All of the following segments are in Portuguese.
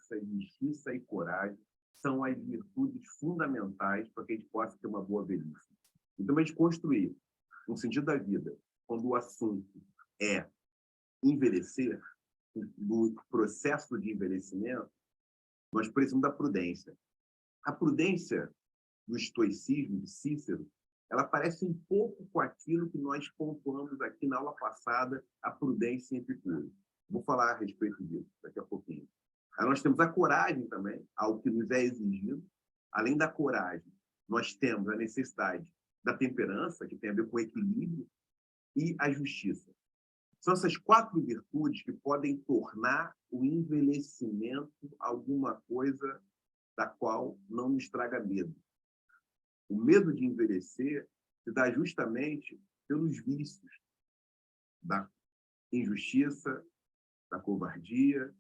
força, justiça e coragem são as virtudes fundamentais para que a gente possa ter uma boa velhice. Então, a gente construir um sentido da vida, quando o assunto é envelhecer, no processo de envelhecimento, nós precisamos da prudência. A prudência do estoicismo, de Cícero, ela parece um pouco com aquilo que nós pontuamos aqui na aula passada, a prudência em Epicuro. Vou falar a respeito disso daqui a pouquinho. Aí nós temos a coragem também, algo que nos é exigido. Além da coragem, nós temos a necessidade da temperança, que tem a ver com o equilíbrio, e a justiça. São essas 4 virtudes que podem tornar o envelhecimento alguma coisa da qual não nos traga medo. O medo de envelhecer se dá justamente pelos vícios da injustiça, da covardia,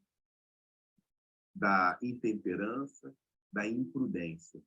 da intemperança, da imprudência.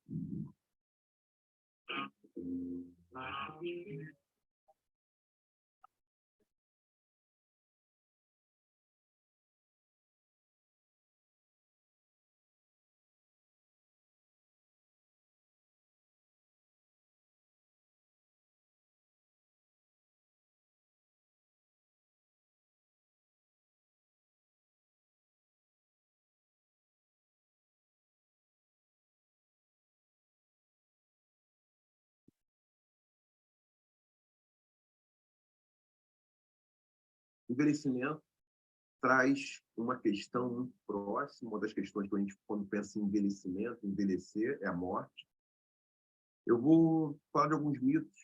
Envelhecimento traz uma questão muito próxima, uma das questões que a gente, quando pensa em envelhecimento, envelhecer, é a morte. Eu vou falar de alguns mitos,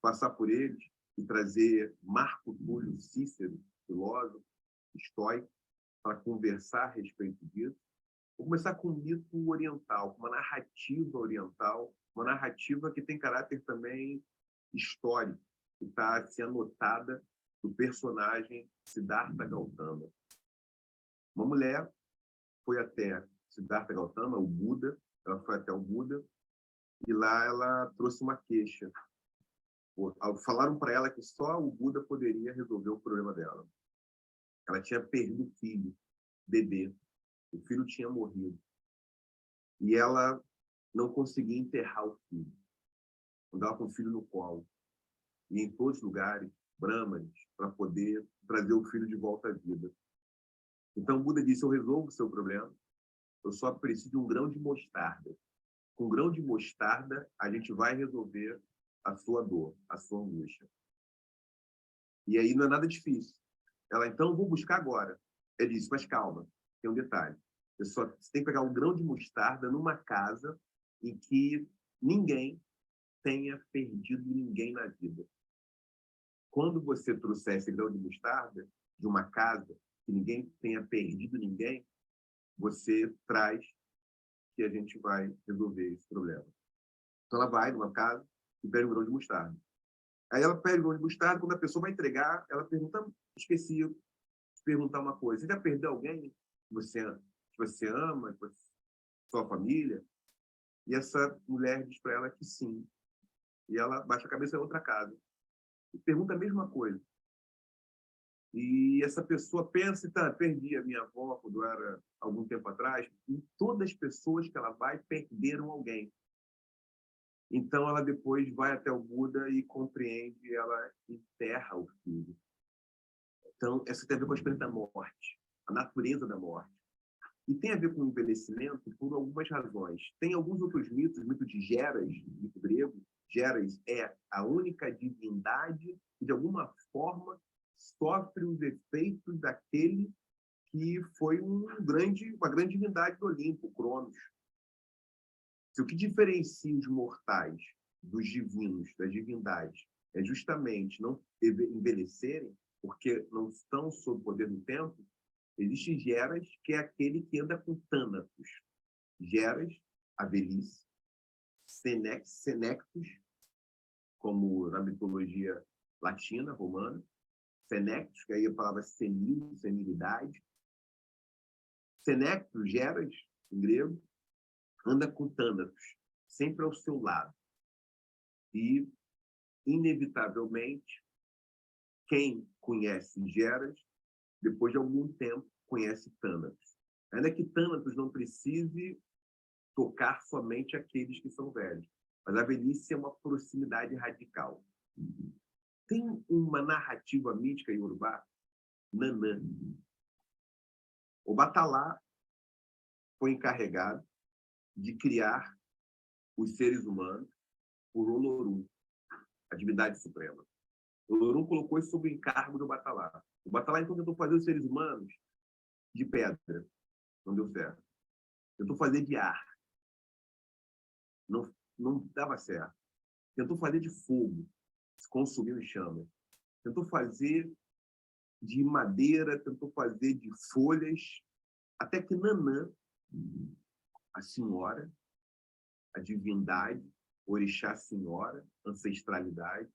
passar por eles e trazer Marco Túlio Cícero, filósofo, estoico, para conversar a respeito disso. Vou começar com um mito oriental, com uma narrativa oriental, uma narrativa que tem caráter também histórico, que está assim, anotada do personagem Siddhartha Gautama. Uma mulher foi até Siddhartha Gautama, o Buda, ela foi até o Buda, e lá ela trouxe uma queixa. Falaram para ela que só o Buda poderia resolver o problema dela. Ela tinha perdido o filho, bebê. O filho tinha morrido. E ela não conseguia enterrar o filho. Andava com o filho no colo. E em todos os lugares, brahmanes, para poder trazer o filho de volta à vida. Então o Buda disse, eu resolvo o seu problema, eu só preciso de um grão de mostarda. Com um grão de mostarda, a gente vai resolver a sua dor, a sua angústia. E aí não é nada difícil. Ela, então, vou buscar agora. Ele disse, mas calma, tem um detalhe. Você tem que pegar um grão de mostarda numa casa em que ninguém tenha perdido ninguém na vida. Quando você trouxer esse grão de mostarda de uma casa que ninguém tenha perdido ninguém, você traz que a gente vai resolver esse problema. Então, ela vai numa casa e pega um grão de mostarda. Aí ela pega o grão de mostarda, quando a pessoa vai entregar, ela pergunta, esqueci de perguntar uma coisa, você já perdeu alguém que você ama, que sua família? E essa mulher diz para ela que sim. E ela baixa a cabeça em outra casa. E pergunta a mesma coisa. E essa pessoa pensa, tá, perdi a minha avó quando era algum tempo atrás. E todas as pessoas que ela vai perderam alguém. Então, ela depois vai até o Buda e compreende, ela enterra o filho. Então, essa tem a ver com a experiência da morte, a natureza da morte. E tem a ver com o envelhecimento por algumas razões. Tem alguns outros mitos, o mito de Geras, mito grego. Geras é a única divindade que, de alguma forma, sofre os efeitos daquele que foi uma grande divindade do Olimpo, Cronos. O que diferencia os mortais dos divinos, das divindades, é justamente não envelhecerem, porque não estão sob o poder do tempo. Existe Geras, que é aquele que anda com Thanatos. Geras, a velhice. Senectus, como na mitologia latina, romana. Senectus, que aí a palavra senil, senilidade. Senectus, Geras, em grego, anda com Thanatos, sempre ao seu lado. E, inevitavelmente, quem conhece Geras, depois de algum tempo, conhece Thanatos. Ainda que Thanatos não precise tocar somente aqueles que são velhos. Mas a velhice é uma proximidade radical. Tem uma narrativa mítica iorubá, Nanã. O Batalá foi encarregado de criar os seres humanos por Olorum, a divindade suprema. O Olorum colocou isso sob o encargo do Batalá. O Batalá, então, tentou fazer os seres humanos de pedra. Não deu certo. Tentou fazer de ar. Não dava certo. Tentou fazer de fogo. Se consumiu em chamas. Tentou fazer de madeira, tentou fazer de folhas, até que Nanã, a senhora, a divindade, orixá senhora, ancestralidade,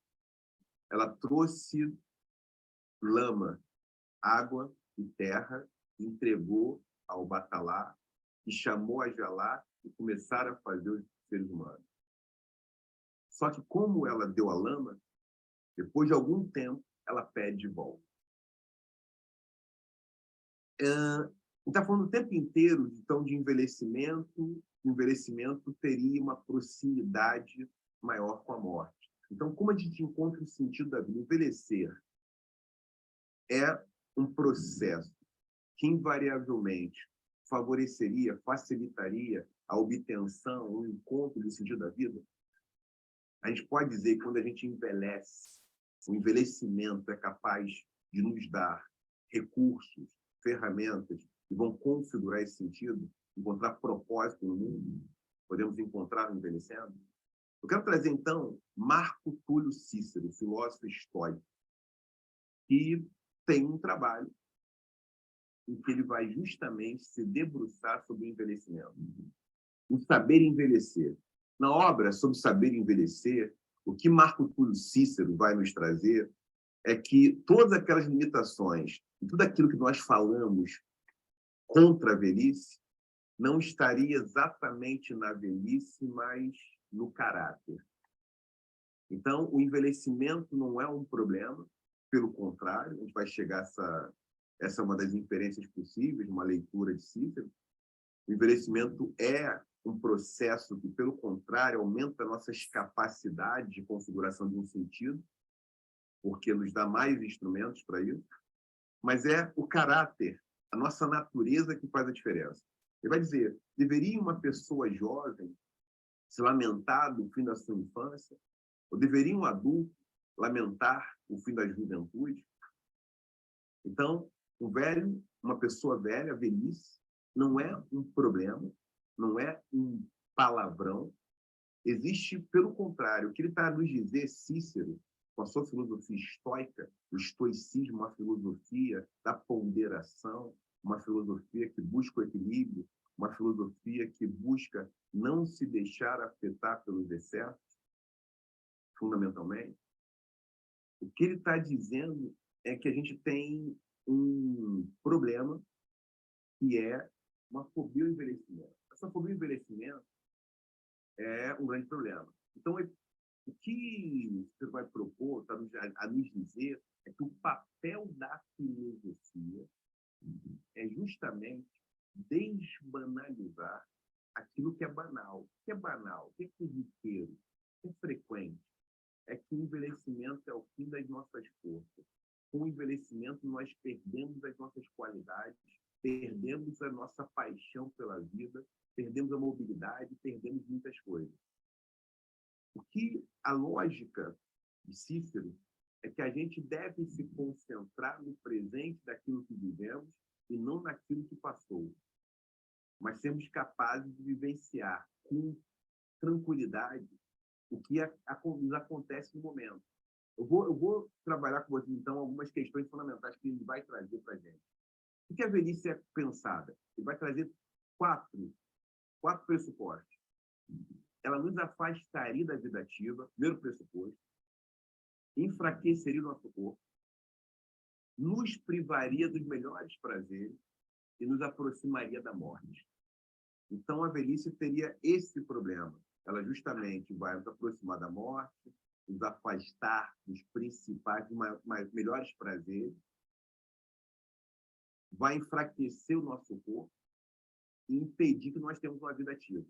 ela trouxe lama, água e terra, entregou ao Batalá, e chamou a Jalá e começaram a fazer os seres humanos. Só que como ela deu a lama, depois de algum tempo, ela pede de volta. Está falando o tempo inteiro então, de envelhecimento. O envelhecimento teria uma proximidade maior com a morte. Então, como a gente encontra o sentido da vida? Envelhecer é um processo que, invariavelmente, favoreceria, facilitaria a obtenção, o encontro do sentido da vida. A gente pode dizer que, quando a gente envelhece, o envelhecimento é capaz de nos dar recursos, ferramentas que vão configurar esse sentido, encontrar propósito no mundo, podemos encontrar no envelhecendo. Eu quero trazer, então, Marco Túlio Cícero, filósofo estoico, que tem um trabalho em que ele vai justamente se debruçar sobre o envelhecimento. O saber envelhecer. Na obra sobre saber envelhecer, o que Marco Túlio Cícero vai nos trazer é que todas aquelas limitações, tudo aquilo que nós falamos contra a velhice, não estaria exatamente na velhice, mas no caráter. Então, o envelhecimento não é um problema, pelo contrário, a gente vai chegar a essa é uma das inferências possíveis, uma leitura de Cícero. O envelhecimento é um processo que, pelo contrário, aumenta nossas capacidades de configuração de um sentido, porque nos dá mais instrumentos para isso, mas é o caráter, a nossa natureza que faz a diferença. Ele vai dizer, deveria uma pessoa jovem se lamentar do fim da sua infância? Ou deveria um adulto lamentar o fim da juventude? Então, um velho, uma pessoa velha, a velhice, não é um problema, não é um palavrão. Existe, pelo contrário, o que ele está a nos dizer, Cícero, com a sua filosofia estoica, o estoicismo, uma filosofia da ponderação, uma filosofia que busca o equilíbrio, uma filosofia que busca não se deixar afetar pelos excessos, fundamentalmente. O que ele está dizendo é que a gente tem um problema que é uma fobia ao envelhecimento. Essa fobia ao envelhecimento é um grande problema. Então, o que você vai propor, tá, a nos dizer, é que o papel da filosofia é justamente desbanalizar aquilo que é banal. O que é banal? O que é corriqueiro? O que é frequente? É que o envelhecimento é o fim das nossas forças. Com o envelhecimento, nós perdemos as nossas qualidades, perdemos a nossa paixão pela vida, perdemos a mobilidade, perdemos muitas coisas. O que a lógica de Cícero é que a gente deve se concentrar no presente daquilo que vivemos e não naquilo que passou, mas sermos capazes de vivenciar com tranquilidade o que nos acontece no momento. Eu vou trabalhar com você, então, algumas questões fundamentais que ele vai trazer para a gente. O que a velhice é pensada? Ele vai trazer quatro pressupostos. Ela nos afastaria da vida ativa, primeiro pressuposto, enfraqueceria o nosso corpo, nos privaria dos melhores prazeres e nos aproximaria da morte. Então, a velhice teria esse problema. Ela justamente vai nos aproximar da morte, nos afastar dos principais, dos melhores prazeres, vai enfraquecer o nosso corpo, e impedir que nós tenhamos uma vida ativa.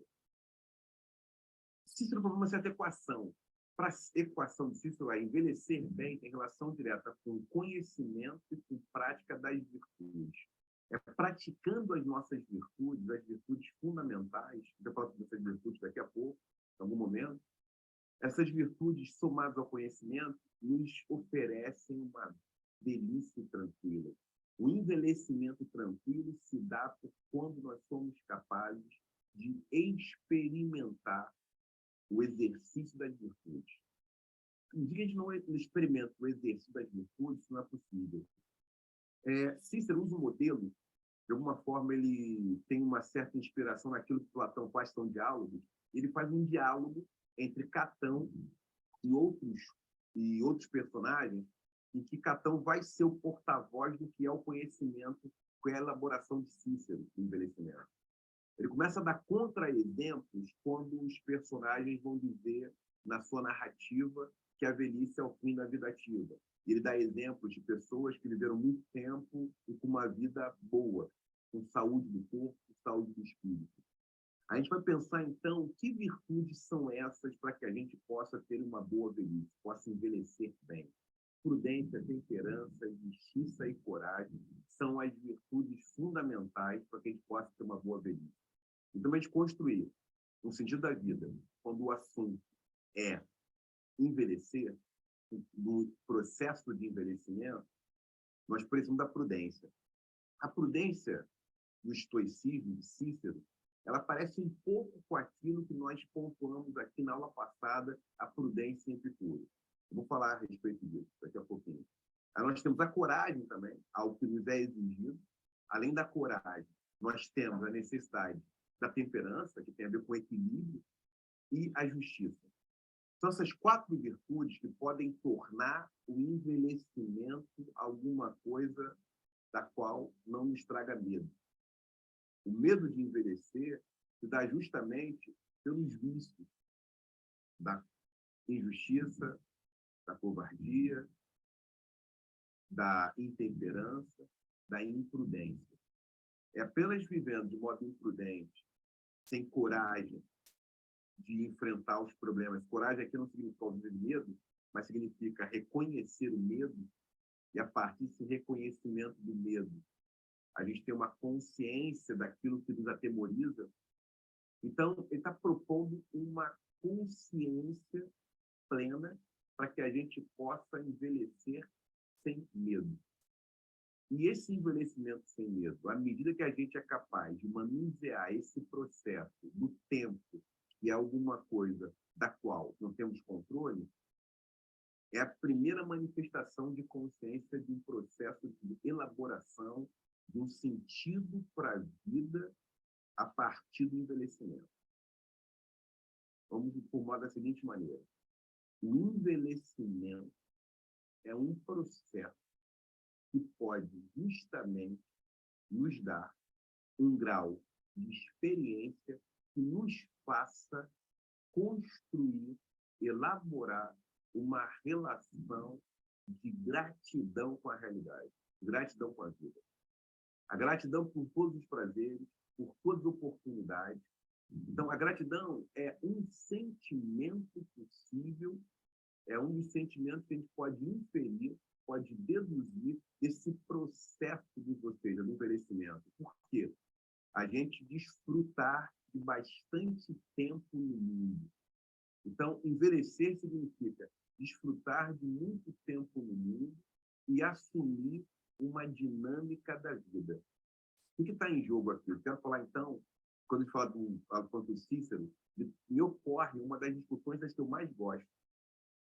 Cícero propõe uma certa equação. Para a equação de Cícero, envelhecer bem tem relação direta com conhecimento e com prática das virtudes. É praticando as nossas virtudes, as virtudes fundamentais, eu falo sobre essas virtudes daqui a pouco, em algum momento, essas virtudes somadas ao conhecimento nos oferecem uma velhice tranquila. O envelhecimento tranquilo se dá por quando nós somos capazes de experimentar o exercício das virtudes. No dia que a gente não experimenta o exercício das virtudes, isso não é possível. Cícero usa um modelo, de alguma forma ele tem uma certa inspiração naquilo que Platão faz, são diálogos. Ele faz um diálogo entre Catão e outros personagens, em que Catão vai ser o porta-voz do que é o conhecimento, que é a elaboração de Cícero, do envelhecimento. Ele começa a dar contra-exemplos quando os personagens vão dizer, na sua narrativa, que a velhice é o fim da vida ativa. Ele dá exemplos de pessoas que viveram muito tempo e com uma vida boa, com saúde do corpo, saúde do espírito. A gente vai pensar, então, que virtudes são essas para que a gente possa ter uma boa velhice, possa envelhecer bem. Prudência, temperança, justiça e coragem são as virtudes fundamentais para que a gente possa ter uma boa velhice. Então, a gente construir um sentido da vida, quando o assunto é envelhecer, no processo de envelhecimento, nós precisamos da prudência. A prudência do estoicismo, de Cícero, ela parece um pouco com aquilo que nós pontuamos aqui na aula passada, a prudência em Epicuro. Eu vou falar a respeito disso daqui a pouquinho. Aí nós temos a coragem também, algo que nos é exigido. Além da coragem, nós temos a necessidade da temperança, que tem a ver com o equilíbrio, e a justiça. São essas 4 virtudes que podem tornar o envelhecimento alguma coisa da qual não nos traga medo. O medo de envelhecer se dá justamente pelos vícios da injustiça, da covardia, da intemperança, da imprudência. É apenas vivendo de modo imprudente, sem coragem de enfrentar os problemas. Coragem aqui não significa ausência de medo, mas significa reconhecer o medo e, a partir desse reconhecimento do medo, a gente tem uma consciência daquilo que nos atemoriza. Então, ele está propondo uma consciência plena para que a gente possa envelhecer sem medo. E esse envelhecimento sem medo, à medida que a gente é capaz de manusear esse processo do tempo, que é alguma coisa da qual não temos controle, é a primeira manifestação de consciência de um processo de elaboração de um sentido para a vida a partir do envelhecimento. Vamos formar da seguinte maneira. O envelhecimento é um processo que pode justamente nos dar um grau de experiência que nos faça construir, elaborar uma relação de gratidão com a realidade, gratidão com a vida. A gratidão por todos os prazeres, por todas as oportunidades. Então, a gratidão é um sentimento possível, é um dos sentimentos que a gente pode inferir, pode deduzir desse processo ou seja, do envelhecimento. Por quê? A gente desfrutar de bastante tempo no mundo. Então, envelhecer significa desfrutar de muito tempo no mundo e assumir uma dinâmica da vida. O que está em jogo aqui? Eu quero falar, então, quando a gente fala do Cícero, me ocorre uma das discussões das que eu mais gosto,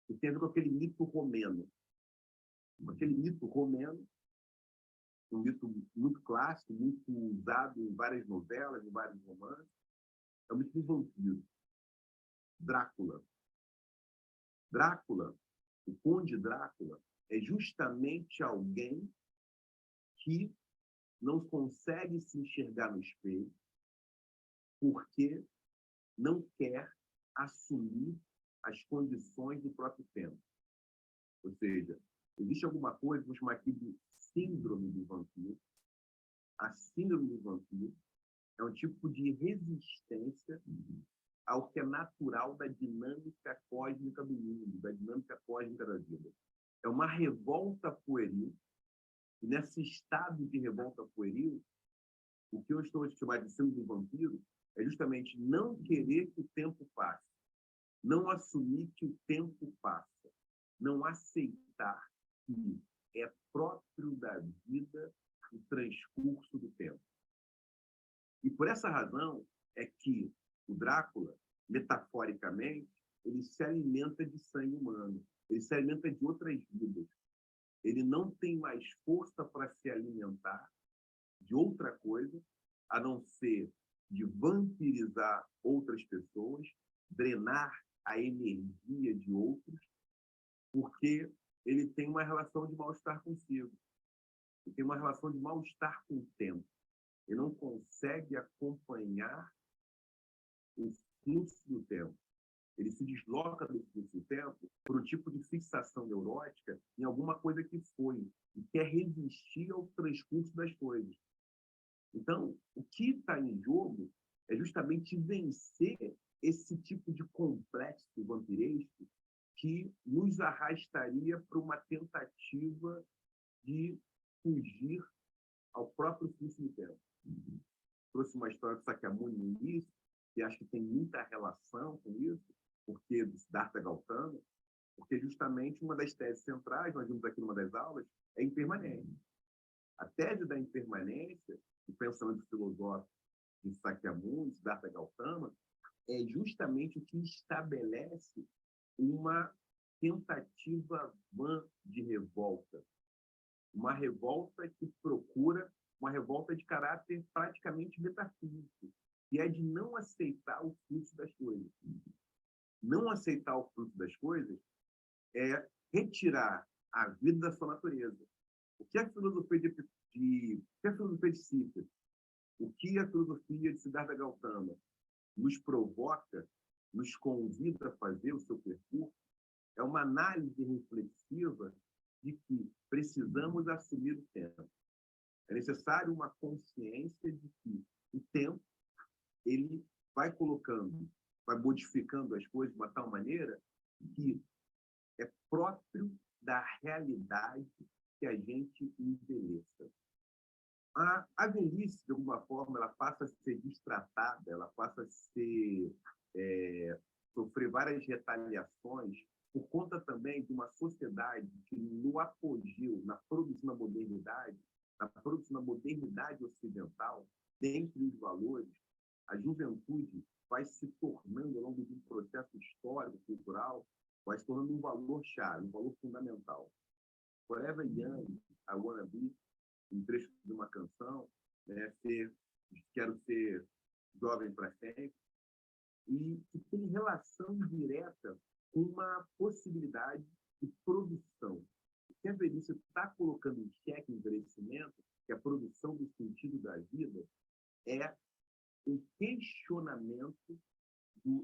que tem a ver com aquele mito romeno. Aquele mito romeno, um mito muito clássico, muito usado em várias novelas, em vários romances, é o mito do vampiro. Drácula. Drácula, o Conde Drácula, é justamente alguém que não consegue se enxergar no espelho porque não quer assumir as condições do próprio tempo. Ou seja, existe alguma coisa, vou chamar aqui de síndrome do vampiro. A síndrome do vampiro É um tipo de resistência ao que é natural da dinâmica cósmica do mundo, da dinâmica cósmica da vida. É uma revolta pueril, e nesse estado de revolta pueril, o que eu estou a chamar de síndrome do vampiro é justamente não querer que o tempo passe, não assumir que o tempo passa, não aceitar que é próprio da vida o transcurso do tempo. E por essa razão é que o Drácula, metaforicamente, ele se alimenta de sangue humano, ele se alimenta de outras vidas. Ele não tem mais força para se alimentar de outra coisa, a não ser de vampirizar outras pessoas, drenar a energia de outros, porque ele tem uma relação de mal-estar consigo. Ele tem uma relação de mal-estar com o tempo. Ele não consegue acompanhar o fluxo do tempo. Ele se desloca do fluxo do tempo por um tipo de fixação neurótica em alguma coisa que foi e quer resistir ao transcurso das coisas. Então, o que está em jogo é justamente vencer esse tipo de complexo vampiresco que nos arrastaria para uma tentativa de fugir ao próprio fluxo do tempo. Trouxe uma história do Sakyamuni no início, que acho que tem muita relação com isso, porque do Siddhartha Gautama, porque justamente uma das teses centrais, nós vimos aqui numa das aulas, é a impermanência. A tese da impermanência, o pensamento filosófico de Sakyamuni, Siddhartha Gautama, é justamente o que estabelece uma tentativa vã de revolta. Uma revolta que procura uma revolta de caráter praticamente metafísico, que é de não aceitar o fluxo das coisas. Não aceitar o fluxo das coisas é retirar a vida da sua natureza. O que é a filosofia de Cícero? O que a filosofia de Siddhartha Gautama nos provoca, nos convida a fazer o seu percurso, é uma análise reflexiva de que precisamos assumir o tempo. É necessário uma consciência de que o tempo ele vai colocando, vai modificando as coisas de uma tal maneira que é próprio da realidade que a gente envelheça. A velhice, de alguma forma, ela passa a ser destratada, ela passa a sofrer várias retaliações por conta também de uma sociedade que, no apogeu, na produção da modernidade ocidental, dentre os valores, a juventude vai se tornando, ao longo de um processo histórico, cultural, vai se tornando um valor-chave, um valor fundamental. Forever Young, I Wanna Be, um trecho de uma canção, né, quero ser jovem para sempre, e que tem relação direta com uma possibilidade de produção. Se a velhice está colocando em xeque o envelhecimento, que a produção do sentido da vida é um questionamento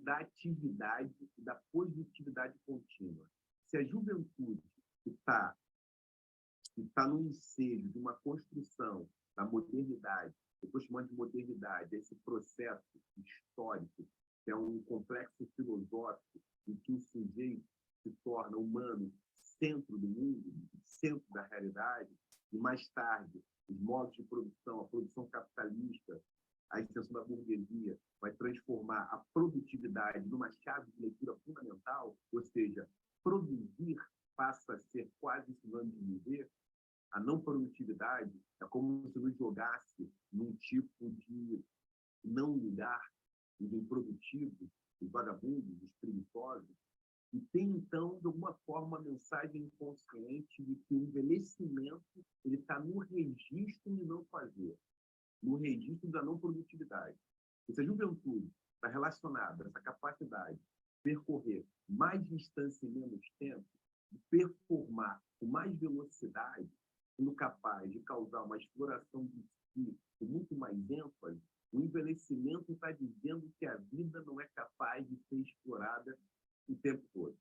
da atividade e da positividade contínua. Se a juventude está no ensejo de uma construção da modernidade, eu estou chamando de modernidade, esse processo histórico, que é um complexo filosófico em que o sujeito se torna humano, centro do mundo, centro da realidade, e mais tarde, os modos de produção, a produção capitalista, a extensão da burguesia, vai transformar a produtividade numa chave de leitura fundamental, ou seja, produzir passa a ser quase sinônimo de viver. A não produtividade é como se nos jogasse num tipo de não lugar, os improdutivos, os vagabundos, os preguiçosos, e tem, então, de alguma forma, uma mensagem inconsciente de que o envelhecimento está no registro de não fazer, no registro da não produtividade. Essa juventude está relacionada a essa capacidade de percorrer mais distância em menos tempo, de performar com mais velocidade, sendo capaz de causar uma exploração de si com muito mais ênfase. O envelhecimento está dizendo que a vida não é capaz de ser explorada o tempo todo.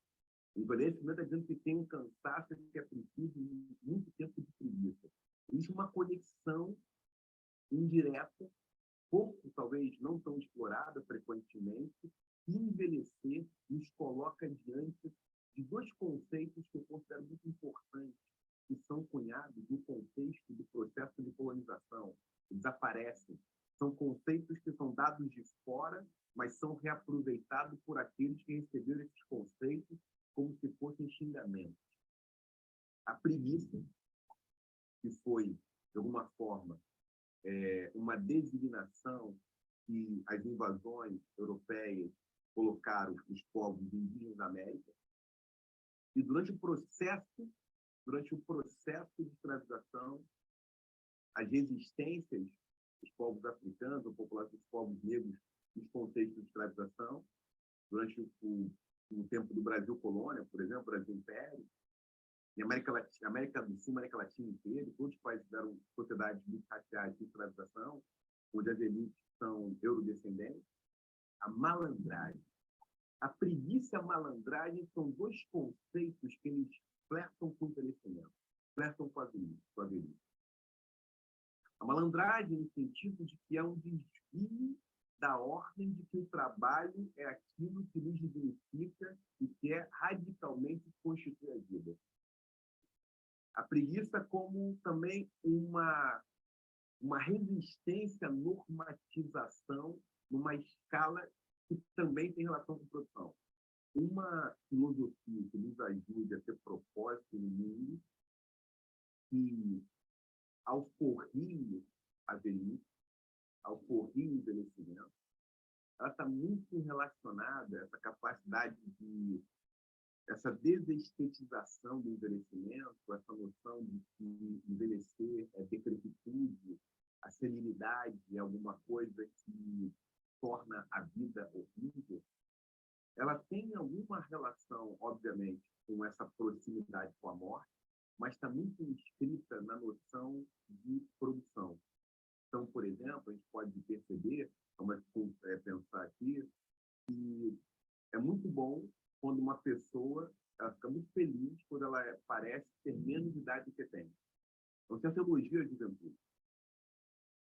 O envelhecimento está dizendo que tem um cansaço que é preciso de muito tempo de preguiça. Existe uma conexão indireta pouco, talvez não tão explorada frequentemente, e envelhecer nos coloca diante de dois conceitos que eu considero muito importantes, que são cunhados no contexto do processo de colonização. Eles aparecem. São conceitos que são dados de fora, mas são reaproveitados por aqueles que receberam esses conceitos como se fossem xingamentos. A preguiça, que foi, de alguma forma, uma designação que as invasões europeias colocaram os povos indígenas da América, e durante o processo de escravização, as resistências dos povos africanos, a população dos povos negros, nos contextos de escravização, durante o tempo do Brasil colônia, por exemplo, Brasil Império, e América do Sul, América Latina inteira, todos os países tiveram sociedades raciais de escravização, onde as elites são eurodescendentes. A malandragem. A preguiça e a malandragem são dois conceitos que eles flertam com o envelhecimento, flertam com a velhice. A malandragem no sentido de que é um desvio da ordem de que o trabalho é aquilo que nos dignifica e que é radicalmente constituir a vida. A preguiça como também uma resistência à normatização numa escala que também tem relação com produção. Uma filosofia que nos ajude a ter propósito no mundo, que ao correr a velhice, ao correr o envelhecimento, ela está muito relacionada a essa capacidade de essa desestetização do envelhecimento, essa noção de que envelhecer é decrepitude, a senilidade é alguma coisa que torna a vida horrível, ela tem alguma relação, obviamente, com essa proximidade com a morte, mas está muito inscrita na noção de produção. Então, por exemplo, a gente pode perceber, vamos pensar aqui, que é muito bom quando uma pessoa ela fica muito feliz quando ela parece ter menos idade do que tem. Então, tem a teologia de juventude.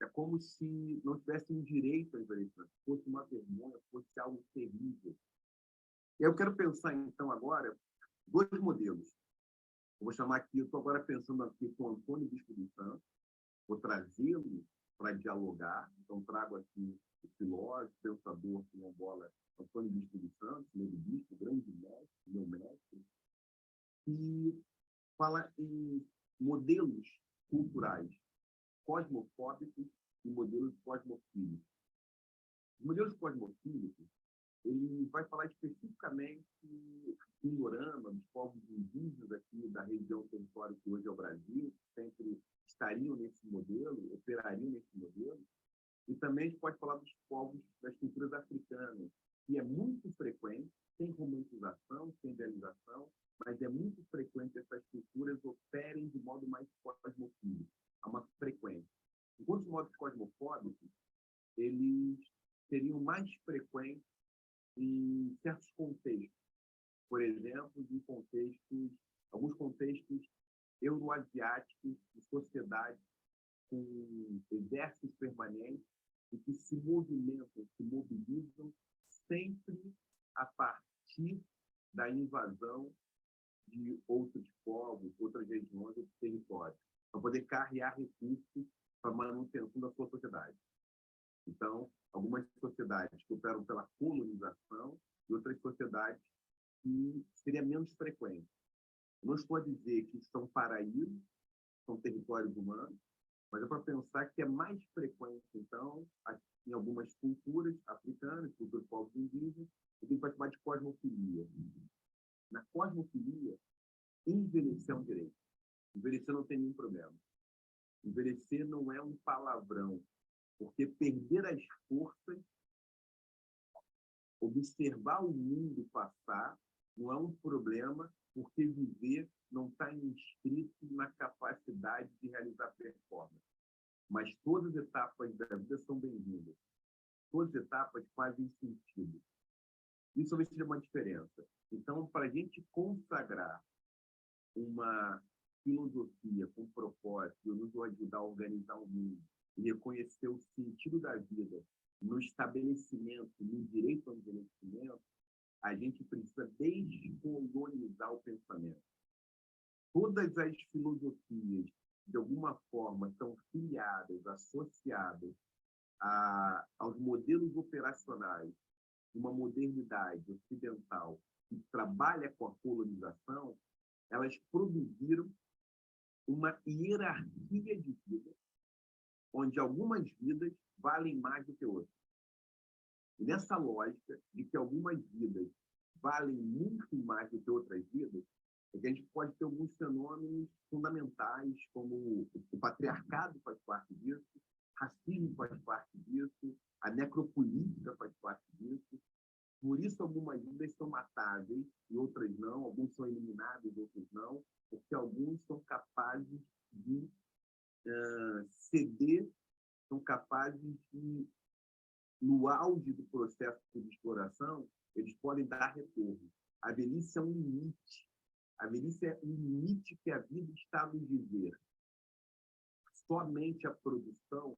É como se não tivesse um direito ao envelhecimento, fosse uma vergonha, fosse algo terrível. E eu quero pensar, então, agora, dois modelos. Eu vou chamar aqui, eu estou agora pensando aqui com Antônio Bispo dos Santos, vou trazê-lo para dialogar, então trago aqui o filósofo, pensador quilombola Antônio Bispo dos Santos, meu bispo, grande mestre, meu mestre, que fala em modelos culturais cosmofóbicos e modelos cosmofílicos. Os modelos cosmofílicos, ele vai falar especificamente do Pindorama, dos povos indígenas aqui da região do território que hoje é o Brasil, que sempre estariam nesse modelo, operariam nesse modelo, e também a gente pode falar dos povos, das culturas africanas, que é muito frequente, sem romantização, sem idealização, mas é muito frequente que essas culturas operem de modo mais cosmofílico. Há uma frequência. Enquanto os modos cosmofóbicos, eles seriam mais frequentes em certos contextos. Por exemplo, em alguns contextos euroasiáticos de sociedades com exércitos permanentes e que se movimentam, se mobilizam sempre a partir da invasão de outros povos, outras regiões, outros territórios, para poder carregar recursos para a manutenção da sua sociedade. Então, algumas sociedades que operam pela colonização e outras sociedades que seria menos frequente. Eu não estou a dizer que são paraísos, são territórios humanos, mas é para pensar que é mais frequente, então, em algumas culturas africanas, culturas de povos indígenas, a gente vai chamar de cosmofilia. Na cosmofilia, envelhecer é um direito. Envelhecer não tem nenhum problema. Envelhecer não é um palavrão, porque perder as forças, observar o mundo passar, não é um problema, porque viver não está inscrito na capacidade de realizar performance. Mas todas as etapas da vida são bem-vindas. Todas as etapas fazem sentido. Isso talvez seja uma diferença. Então, para a gente consagrar uma filosofia com propósito, nos ajudar a organizar o mundo e reconhecer o sentido da vida no estabelecimento, no direito ao envelhecimento, a gente precisa descolonizar o pensamento. Todas as filosofias, de alguma forma, estão filiadas, associadas aos modelos operacionais de uma modernidade ocidental que trabalha com a colonização, elas produziram uma hierarquia de vida, onde algumas vidas valem mais do que outras. E nessa lógica de que algumas vidas valem muito mais do que outras vidas, é que a gente pode ter alguns fenômenos fundamentais, como o patriarcado faz parte disso, racismo faz parte disso, a necropolítica faz parte disso. Por isso, algumas vidas são matáveis e outras não, alguns são eliminados, outros não, porque alguns são capazes de ceder, são capazes de, no auge do processo de exploração, eles podem dar retorno. A velhice é um limite. A velhice é um limite que a vida está a nos dizer. Somente a produção,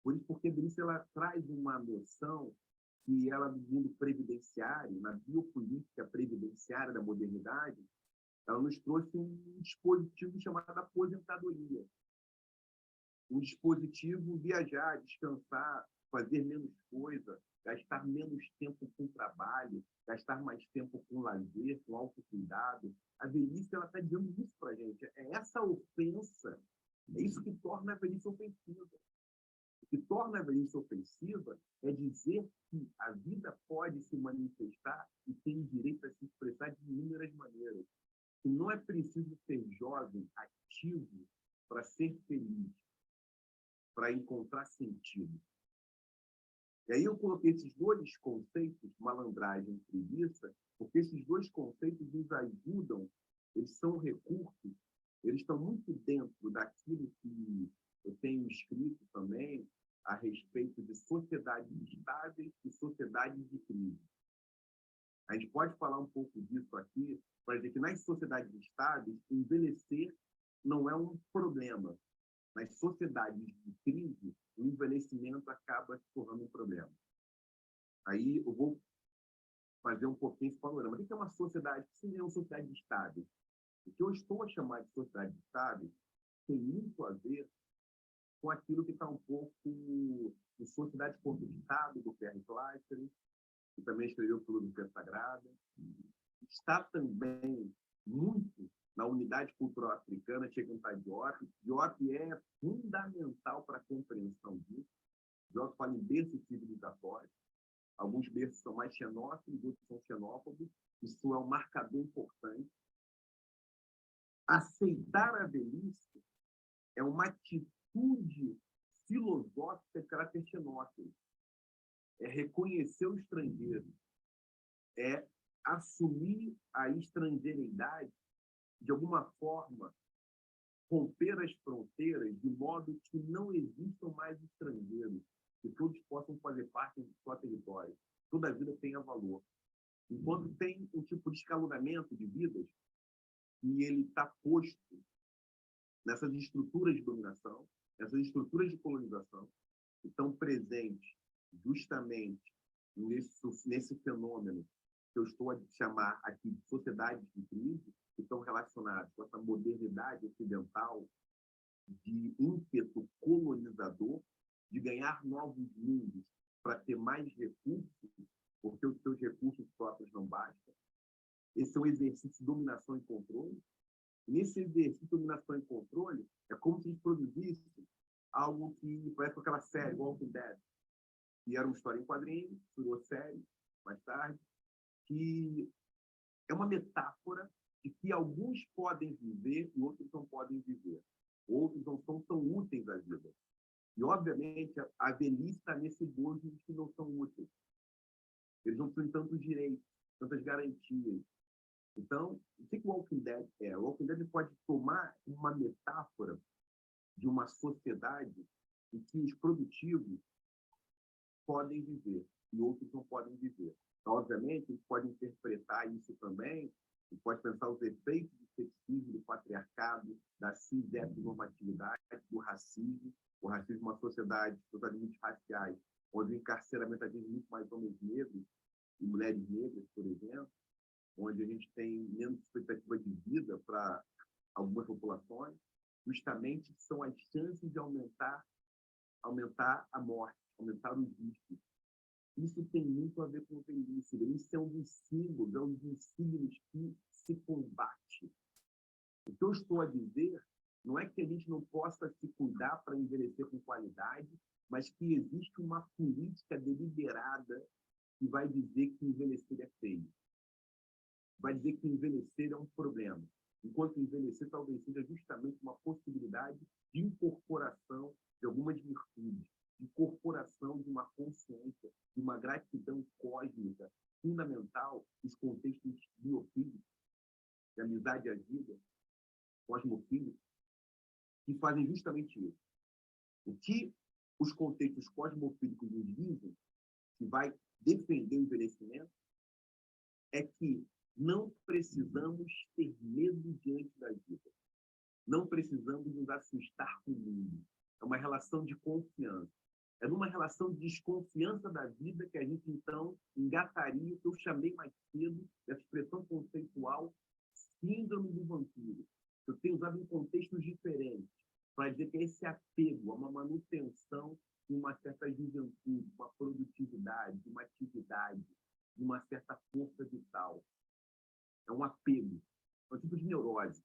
por isso, porque a velhice ela traz uma noção que ela, no mundo previdenciário, na biopolítica previdenciária da modernidade, ela nos trouxe um dispositivo chamado aposentadoria. Um dispositivo viajar, descansar, fazer menos coisa, gastar menos tempo com trabalho, gastar mais tempo com lazer, com autocuidado. A velhice ela está dizendo isso para a gente. É essa ofensa, é isso que torna a velhice ofensiva. O que torna a velhice ofensiva é dizer que a vida pode se manifestar e tem direito a se expressar de inúmeras maneiras. Que não é preciso ser jovem, ativo, para ser feliz, para encontrar sentido. E aí eu coloquei esses dois conceitos, malandragem e preguiça, porque esses dois conceitos nos ajudam, eles são recursos, eles estão muito dentro daquilo que eu tenho escrito também a respeito de sociedades estáveis e sociedades de crise. A gente pode falar um pouco disso aqui, para dizer que nas sociedades estáveis, envelhecer não é um problema. Nas sociedades de crise, o envelhecimento acaba se tornando um problema. Aí eu vou fazer um pouquinho esse panorama. O que é uma sociedade? O que é uma sociedade estável? O que eu estou a chamar de sociedade estável tem muito a ver com aquilo que está um pouco no Sociedade contra o Estado, do Pierre Kleisters, que também escreveu Filosofia Sagrada. Está também muito na unidade cultural africana, Cheikh Diop. Diop é fundamental para a compreensão disso. Diop fala em berços civilizatórios. Alguns berços são mais xenófobos, outros são xenófobos. Isso é um marcador importante. Aceitar a velhice é uma atitude filosófica de caráter xenófobo. É reconhecer o estrangeiro. É assumir a estrangeiridade, de alguma forma, romper as fronteiras de modo que não existam mais estrangeiros, que todos possam fazer parte do seu território. Toda vida tenha valor. Enquanto tem um tipo de escalonamento de vidas, e ele está posto nessas estruturas de dominação, nessas estruturas de colonização, que estão presentes justamente nesse fenômeno que eu estou a chamar aqui de sociedades de crise, que estão relacionadas com essa modernidade ocidental de ímpeto colonizador, de ganhar novos mundos para ter mais recursos, porque os seus recursos próprios não bastam. Esse é um exercício de dominação e controle. E nesse exercício de dominação e controle, é como se a gente produzisse algo que parece com aquela série, Walking Dead, que era uma história em quadrinhos, virou série, mais tarde, que é uma metáfora de que alguns podem viver e outros não podem viver. Outros não são tão úteis à vida. E, obviamente, a velhice está nesse bojo de que não são úteis. Eles não têm tantos direitos, tantas garantias. Então, o que o Walking Dead é? O Walking Dead pode tomar uma metáfora de uma sociedade em que os produtivos podem viver e outros não podem viver. Então, obviamente, a gente pode interpretar isso também Você pode pensar os efeitos do sexismo, do patriarcado, da cis-heteronormatividade, do racismo. O racismo é uma sociedade, sociedades raciais, onde o encarceramento atinge muito mais homens negros e mulheres negras, por exemplo, onde a gente tem menos expectativa de vida para algumas populações, justamente são as chances de aumentar a morte, aumentar os riscos. Isso tem muito a ver com o velhice. Isso é um dos símbolos, é um dos signos que se combate. O que eu estou a dizer não é que a gente não possa se cuidar para envelhecer com qualidade, mas que existe uma política deliberada que vai dizer que envelhecer é feio. Vai dizer que envelhecer é um problema. Enquanto envelhecer talvez seja justamente uma possibilidade de incorporação de algumas virtudes, de incorporação de uma consciência, de uma gratidão cósmica fundamental nos contextos biofísicos, de amizade à vida, cosmofísicos, que fazem justamente isso. O que os contextos cosmofísicos nos dizem, que vai defender o envelhecimento, é que não precisamos ter medo diante da vida. Não precisamos nos assustar com o mundo. É uma relação de confiança. É numa relação de desconfiança da vida que a gente, então, engataria o que eu chamei mais cedo, dessa expressão conceitual, síndrome do vampiro. Eu tenho usado em contextos diferentes para dizer que esse apego a uma manutenção de uma certa juventude, uma produtividade, de uma atividade, de uma certa força vital. É um apego, é um tipo de neurose.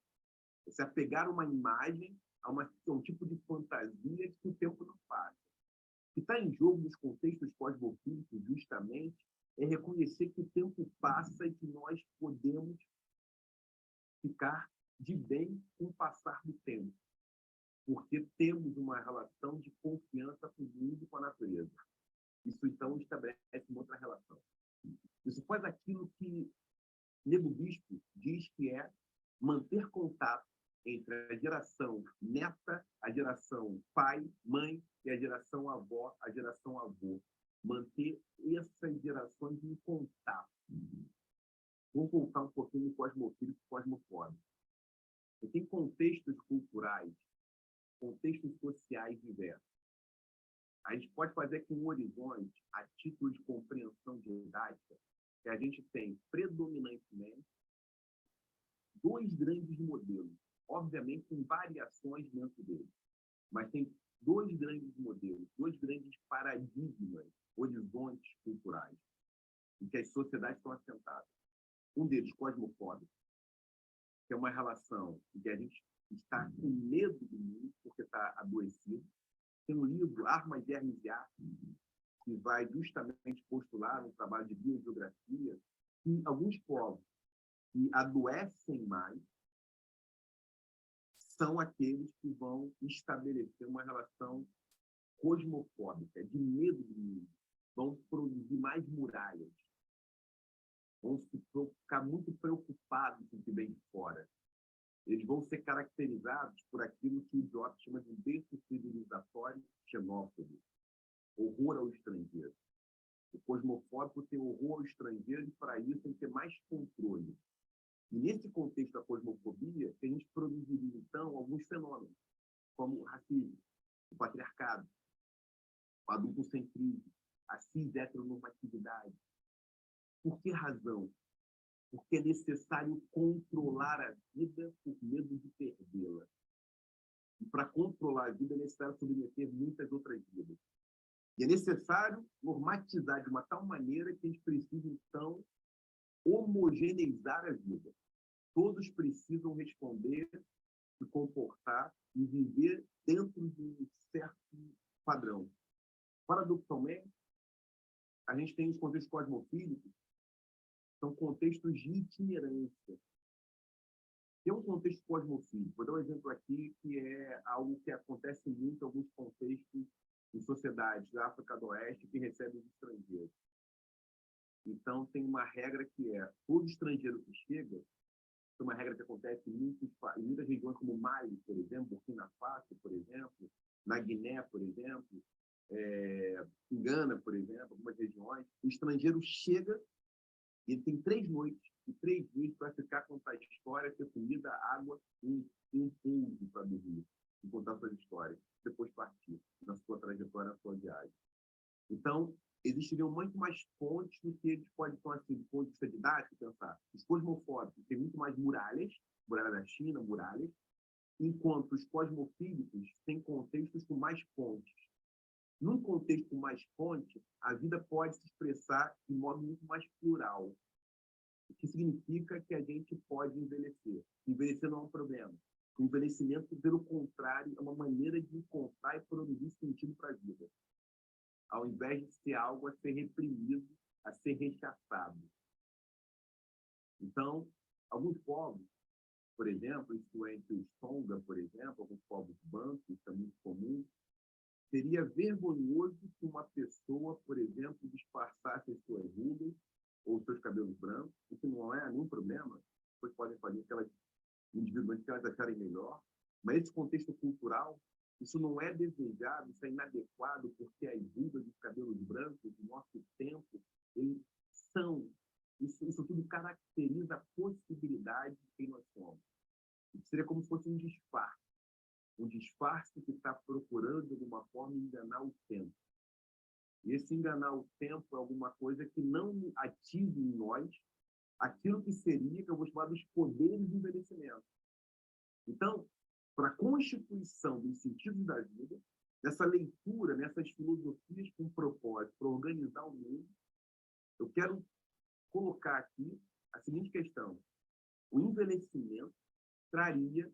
Você apegar uma imagem a um tipo de fantasia que o tempo não passa. O que está em jogo nos contextos cosmofísicos, justamente, é reconhecer que o tempo passa e que nós podemos ficar de bem com o passar do tempo, porque temos uma relação de confiança com o mundo e com a natureza. Isso, então, estabelece uma outra relação. Isso faz aquilo que Nego Bispo diz que é manter contato entre a geração neta, a geração pai, mãe e a geração avó, a geração avô. Manter essas gerações em contato. Vou voltar um pouquinho no cosmofílico e cosmofóbico. Tem contextos culturais, contextos sociais diversos. A gente pode fazer aqui um horizonte, a título de compreensão didática, que a gente tem predominantemente dois grandes modelos, obviamente com variações dentro deles, mas tem dois grandes modelos, dois grandes paradigmas, horizontes culturais, em que as sociedades estão assentadas. Um deles, cosmofóbico, que é uma relação em que a gente está com medo do mundo, porque está adoecido. Tem um livro, Armas, Germes e Artes, que vai justamente postular um trabalho de biogeografia, que alguns povos que adoecem mais são aqueles que vão estabelecer uma relação cosmofóbica, de medo do mundo, vão produzir mais muralhas, vão ficar muito preocupados com o que vem de fora. Eles vão ser caracterizados por aquilo que o Jobs chama de berço civilizatório xenófobo, horror ao estrangeiro. O cosmofóbico tem horror ao estrangeiro e, para isso, tem que ter mais controle. E, nesse contexto da cosmofobia, a gente produziria, então, alguns fenômenos, como o racismo, o patriarcado, o adultocentrismo, a cis-heteronormatividade. Por que razão? Porque é necessário controlar a vida por medo de perdê-la. E, para controlar a vida, é necessário submeter muitas outras vidas. E é necessário normatizar de uma tal maneira que a gente precisa, então, homogeneizar a vida. Todos precisam responder, se comportar e viver dentro de um certo padrão. Paradoxalmente, a gente tem os contextos cosmofílicos, são contextos de itinerância. Tem um contexto cosmofílico. Vou dar um exemplo aqui, que é algo que acontece muito em alguns contextos em sociedades da África do Oeste que recebem os estrangeiros. Então, tem uma regra que é, todo estrangeiro que chega, é uma regra que acontece em muitas regiões, como Mali, por exemplo, Burkina Faso, por exemplo, na Guiné, por exemplo, em Gana, por exemplo, algumas regiões, o estrangeiro chega e ele tem 3 noites e 3 dias para ficar, contar a história, ter comida, água e um pouso para dormir e contar suas histórias, depois partir na sua trajetória, na sua viagem. Então, existiriam muito mais pontes do que eles podem, então, assim, do ponto de vista didático, pensar. Os cosmofóbicos têm muito mais muralhas, muralha da China, muralhas, enquanto os cosmofílicos têm contextos com mais pontes. Num contexto com mais ponte, a vida pode se expressar de modo muito mais plural, o que significa que a gente pode envelhecer. Envelhecer não é um problema. O envelhecimento, pelo contrário, é uma maneira de encontrar e produzir sentido para a vida, ao invés de ser algo a ser reprimido, a ser rechaçado. Então, alguns povos, por exemplo, isso entre os Tonga, por exemplo, alguns povos bancos, isso é muito comum, seria vergonhoso que uma pessoa, por exemplo, disfarçasse as suas rugas ou seus cabelos brancos, o que não é nenhum problema, depois podem fazer aquelas individualmente que elas acharem melhor, mas esse contexto cultural, isso não é desejado, isso é inadequado, porque as rugas e os cabelos brancos do nosso tempo, eles são, isso tudo caracteriza a possibilidade de quem nós somos. Isso seria como se fosse um disfarce que está procurando, de alguma forma, enganar o tempo. E esse enganar o tempo é alguma coisa que não ative em nós aquilo que seria, que eu vou chamar dos poderes do envelhecimento. Então, para a constituição dos sentidos da vida, nessa leitura, nessas filosofias com propósito, para organizar o mundo, eu quero colocar aqui a seguinte questão. O envelhecimento traria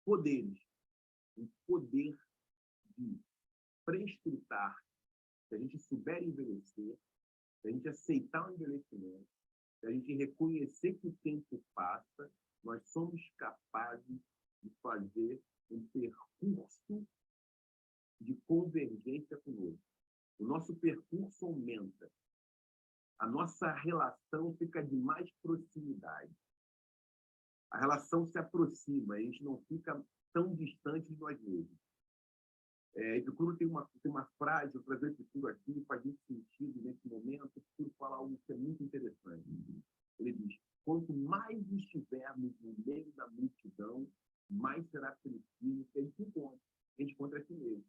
poderes. Um poder de prescrutar, se a gente souber envelhecer, se a gente aceitar o envelhecimento, se a gente reconhecer que o tempo passa, nós somos capazes de fazer um percurso de convergência conosco. O nosso percurso aumenta. A nossa relação fica de mais proximidade. A relação se aproxima, a gente não fica tão distante de nós mesmos. Epicuro tem uma frase, eu trazer Epicuro aqui, faz muito sentido nesse momento. Epicuro fala algo que é muito interessante. Ele diz, quanto mais estivermos no meio da multidão, mais será preciso que a gente encontre a si mesmo.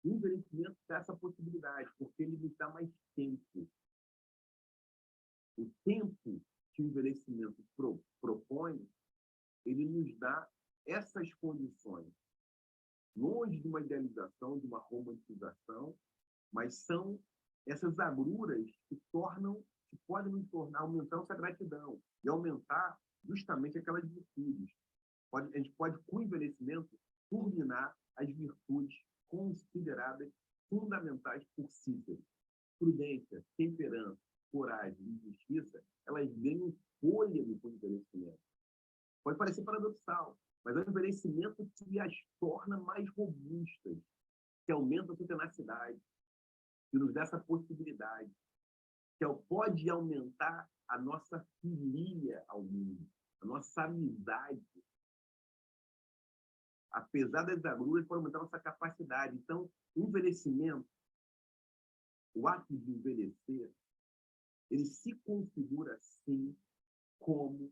O envelhecimento dá essa possibilidade, porque ele nos dá mais tempo. O tempo que o envelhecimento propõe, ele nos dá essas condições. Longe de uma idealização, de uma romantização, mas são essas agruras que podem nos tornar, aumentar nossa gratidão e aumentar justamente aquelas virtudes. A gente pode, com o envelhecimento, culminar as virtudes consideradas fundamentais por Cícero. Prudência, temperança, coragem e justiça, elas ganham fôlego com o envelhecimento. Pode parecer paradoxal, mas é o envelhecimento que as torna mais robustas, que aumenta a sua tenacidade, que nos dá essa possibilidade, que pode aumentar a nossa filia ao mundo, a nossa amizade. Apesar das agruras, pode aumentar a nossa capacidade. Então, o envelhecimento, o ato de envelhecer, ele se configura, sim, como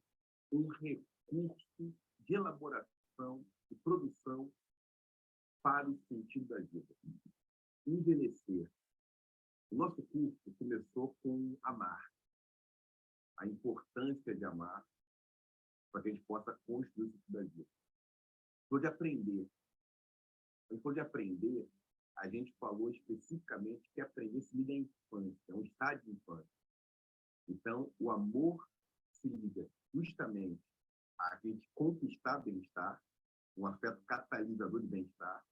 um recurso de elaboração e produção para o sentido da vida. Envelhecer. O nosso curso começou com amar. A importância de amar para que a gente possa construir o sentido da vida. Depois de aprender. Depois de aprender, a gente falou especificamente que aprender se liga à infância, é um estágio de infância. Então, o amor se liga justamente a gente conquistar bem-estar, um afeto catalisador de bem-estar,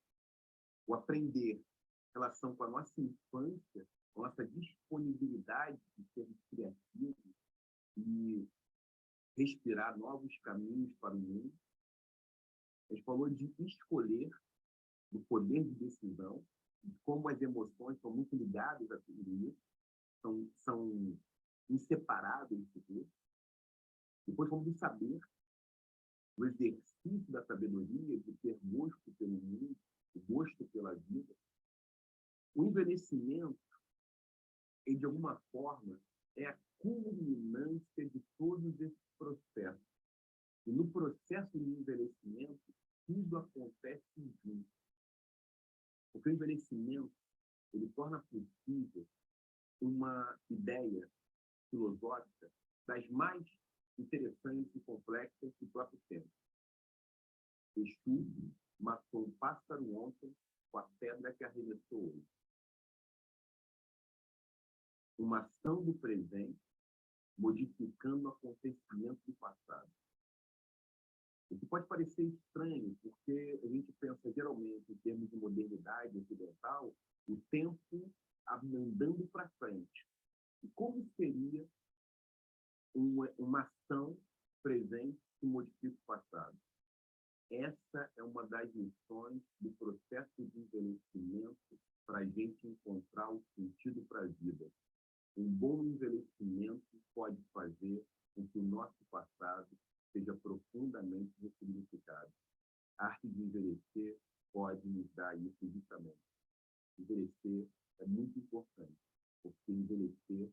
o aprender em relação com a nossa infância, a nossa disponibilidade de sermos criativos e respirar novos caminhos para o mundo. A gente falou de escolher, do poder de decisão, de como as emoções estão muito ligadas a tudo isso, são inseparáveis de tudo. Depois falamos do saber, do exercício da sabedoria, de ter gosto pelo mundo, gosto pela vida. O envelhecimento, ele, de alguma forma, é a culminância de todos esses processos. E no processo de envelhecimento, tudo acontece junto. Porque o envelhecimento ele torna possível uma ideia filosófica das mais interessantes e complexas do próprio tempo. Exu matou um pássaro ontem com a pedra que arremessou hoje. Uma ação do presente modificando o acontecimento do passado. O que pode parecer estranho, porque a gente pensa geralmente em termos de modernidade ocidental, o tempo andando para frente. E como seria uma ação presente que modifica o passado? Essa é uma das lições do processo de envelhecimento para a gente encontrar o sentido para a vida. Um bom envelhecimento pode fazer com que o nosso passado seja profundamente ressignificado. A arte de envelhecer pode nos dar isso justamente. Envelhecer é muito importante, porque envelhecer